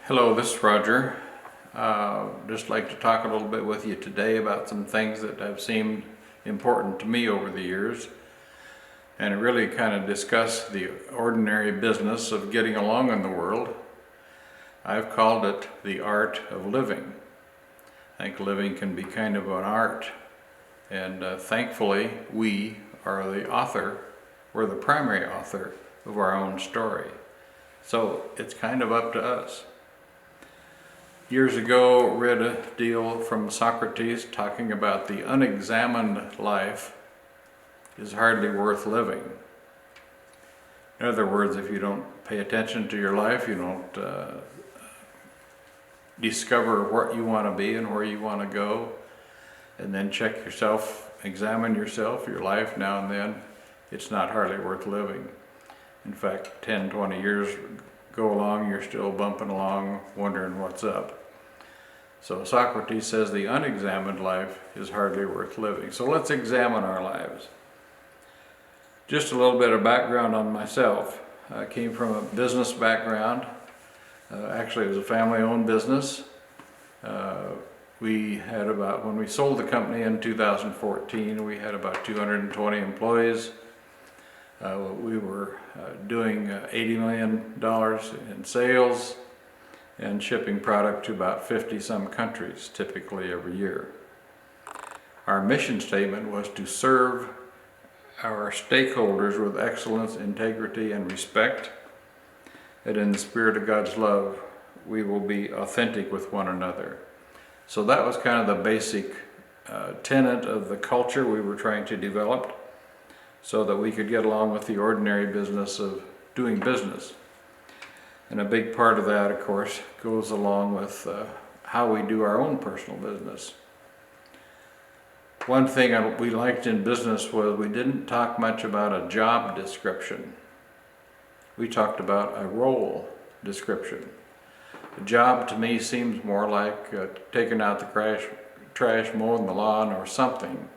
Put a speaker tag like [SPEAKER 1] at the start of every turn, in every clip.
[SPEAKER 1] Hello, this is Roger. Just like to talk a little bit with you today about some things that have seemed important to me over the years, and really kind of discuss the ordinary business of getting along in the world. I've called it the art of living. I think living can be kind of an art, and thankfully we are the author, we're the primary author of our own story. So it's kind of up to us. Years ago, read a deal from Socrates talking about the unexamined life is hardly worth living. In other words, if you don't pay attention to your life, you don't discover what you want to be and where you want to go, and then check yourself, examine yourself, your life now and then, it's not hardly worth living. In fact, 10, 20 years go along, you're still bumping along, wondering what's up. So Socrates says the unexamined life is hardly worth living. So let's examine our lives. Just a little bit of background on myself. I came from a business background. Actually, it was a family-owned business. When we sold the company in 2014, we had about 220 employees. We were doing $80 million in sales and shipping product to about 50 some countries, typically every year. Our mission statement was to serve our stakeholders with excellence, integrity, and respect, and in the spirit of God's love, we will be authentic with one another. So that was kind of the basic tenet of the culture we were trying to develop, so that we could get along with the ordinary business of doing business. And a big part of that, of course, goes along with how we do our own personal business. One thing we liked in business was we didn't talk much about a job description. We talked about a role description. A job to me seems more like taking out the trash, mowing the lawn, or something.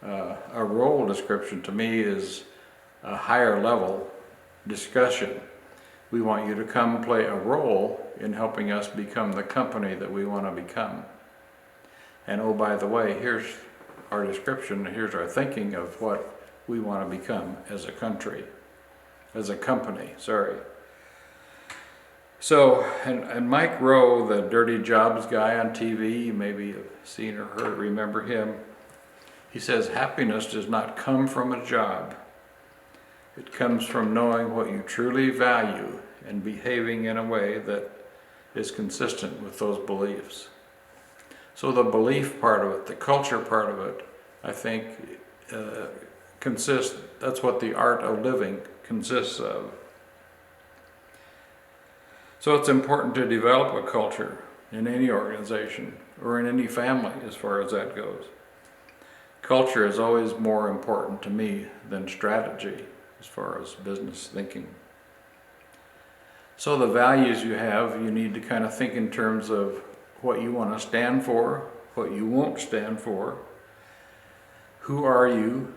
[SPEAKER 1] A role description to me is a higher level discussion. We want you to come play a role in helping us become the company that we want to become. And oh, by the way, here's our description, here's our thinking of what we want to become as a company. So, and Mike Rowe, the Dirty Jobs guy on TV, you maybe have seen or heard, remember him. He says, happiness does not come from a job. It comes from knowing what you truly value and behaving in a way that is consistent with those beliefs. So the belief part of it, the culture part of it, I think that's what the art of living consists of. So it's important to develop a culture in any organization or in any family as far as that goes. Culture is always more important to me than strategy as far as business thinking. So the values you have, you need to kind of think in terms of what you want to stand for, what you won't stand for, who are you,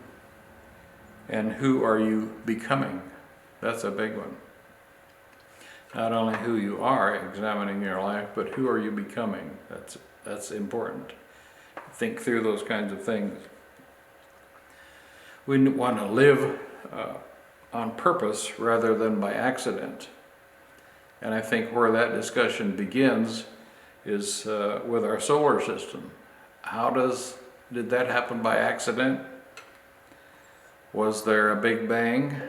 [SPEAKER 1] and who are you becoming. That's a big one. Not only who you are, examining your life, but who are you becoming. That's important. Think through those kinds of things. We want to live on purpose rather than by accident. And I think where that discussion begins is with our solar system. Did that happen by accident? Was there a Big Bang?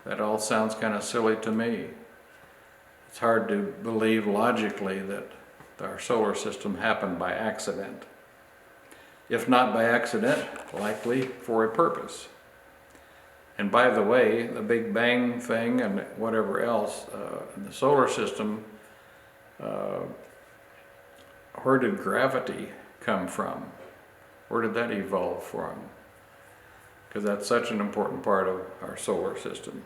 [SPEAKER 1] That all sounds kind of silly to me. It's hard to believe logically that our solar system happened by accident. If not by accident, likely for a purpose. And by the way, the Big Bang thing and whatever else, the solar system, where did gravity come from? Where did that evolve from? Because that's such an important part of our solar system.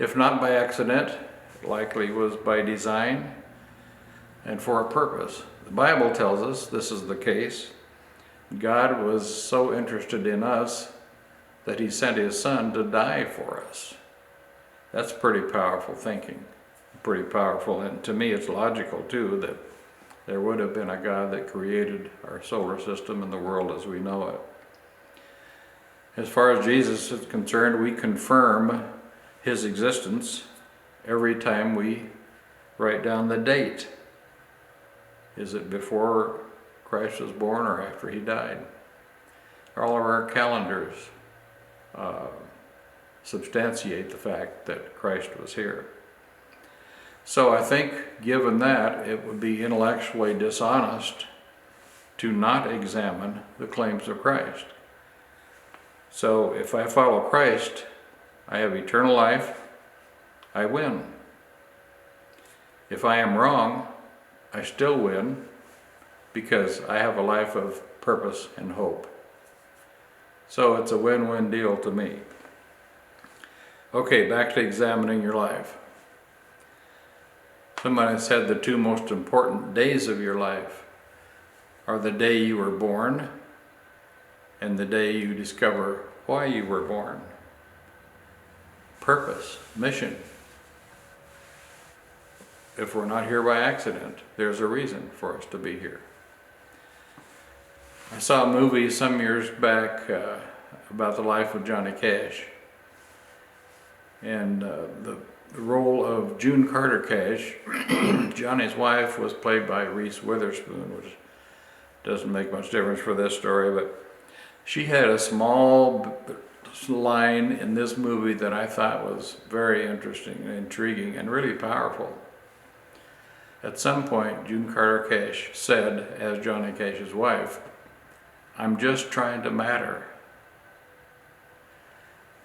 [SPEAKER 1] If not by accident, likely was by design and for a purpose. The Bible tells us this is the case. God was so interested in us that he sent his son to die for us. That's pretty powerful thinking. pretty powerful, and to me it's logical too that there would have been a God that created our solar system and the world as we know it. As far as Jesus is concerned, we confirm his existence every time we write down the date. Is it before Christ was born or after he died? All of our calendars substantiate the fact that Christ was here. So I think, given that, it would be intellectually dishonest to not examine the claims of Christ. So if I follow Christ, I have eternal life, I win. If I am wrong, I still win, because I have a life of purpose and hope. So it's a win-win deal to me. Okay, back to examining your life. Somebody said the two most important days of your life are the day you were born and the day you discover why you were born. Purpose, mission. If we're not here by accident, there's a reason for us to be here. I saw a movie some years back about the life of Johnny Cash. And the role of June Carter Cash, Johnny's wife, was played by Reese Witherspoon, which doesn't make much difference for this story, but she had a small line in this movie that I thought was very interesting and intriguing and really powerful. At some point, June Carter Cash said, as Johnny Cash's wife, "I'm just trying to matter."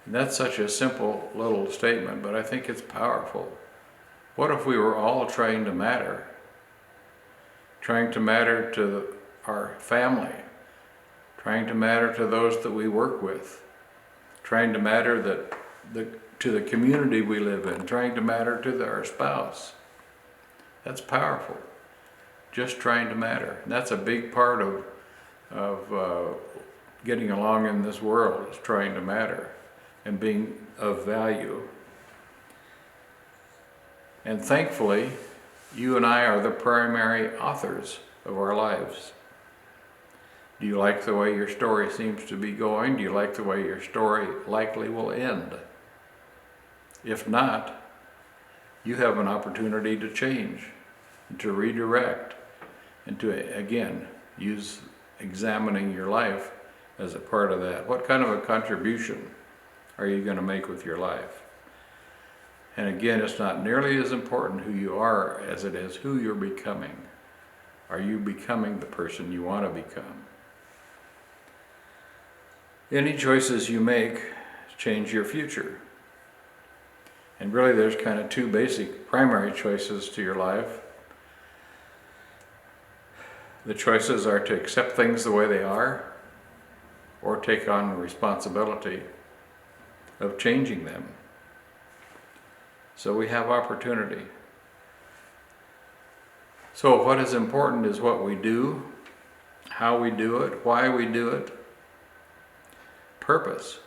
[SPEAKER 1] And that's such a simple little statement, but I think it's powerful. What if we were all trying to matter? Trying to matter to our family, trying to matter to those that we work with, trying to matter to the community we live in, trying to matter to our spouse. That's powerful. Just trying to matter. And that's a big part of getting along in this world, is trying to matter and being of value. And thankfully, you and I are the primary authors of our lives. Do you like the way your story seems to be going? Do you like the way your story likely will end? If not, you have an opportunity to change, to redirect, and to, again, use examining your life as a part of that. What kind of a contribution are you going to make with your life? And again, it's not nearly as important who you are as it is who you're becoming. Are you becoming the person you want to become? Any choices you make change your future. And really there's kind of two basic primary choices to your life. The choices are to accept things the way they are, or take on the responsibility of changing them. So we have opportunity. So what is important is what we do, how we do it, why we do it. Purpose.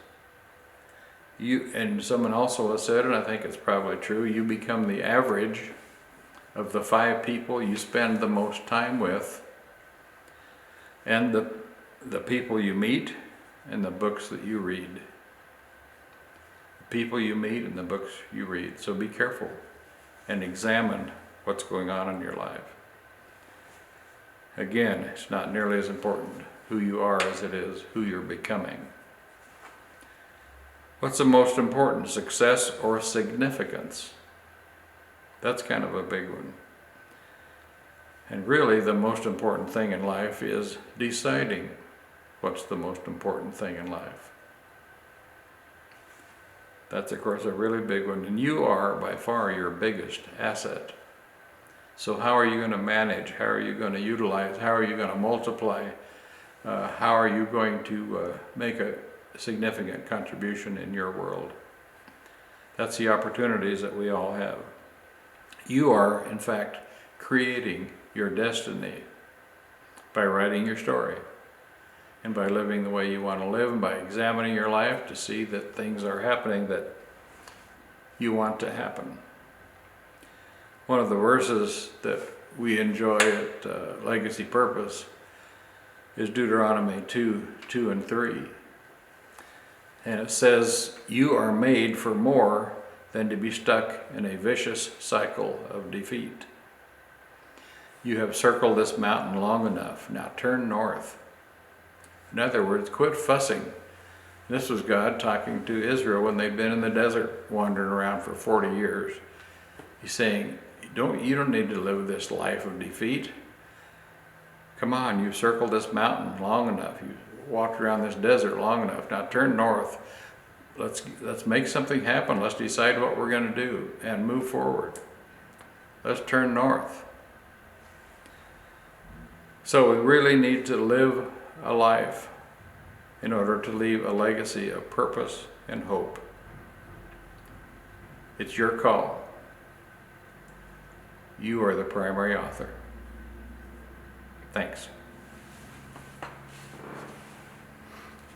[SPEAKER 1] And someone also has said, and I think it's probably true, you become the average of the 5 people you spend the most time with, and the people you meet, and the books that you read. The people you meet and the books you read. So be careful and examine what's going on in your life. Again, it's not nearly as important who you are as it is who you're becoming. What's the most important, success or significance? That's kind of a big one. And really the most important thing in life is deciding what's the most important thing in life. That's of course a really big one, and you are by far your biggest asset. So how are you going to manage? How are you going to utilize? How are you going to multiply? How are you going to make a significant contribution in your world? That's the opportunities that we all have. You are, in fact, creating your destiny by writing your story and by living the way you want to live, and by examining your life to see that things are happening that you want to happen. One of the verses that we enjoy at Legacy Purpose is Deuteronomy 2:2-3. And it says, "You are made for more than to be stuck in a vicious cycle of defeat. You have circled this mountain long enough. Now turn north." In other words, quit fussing. This was God talking to Israel when they'd been in the desert wandering around for 40 years. He's saying, you don't need to live this life of defeat. Come on, you've circled this mountain long enough. You've walked around this desert long enough. Now turn north. Let's make something happen. Let's decide what we're going to do and move forward. Let's turn north. So we really need to live a life in order to leave a legacy of purpose and hope. It's your call. You are the primary author. Thanks.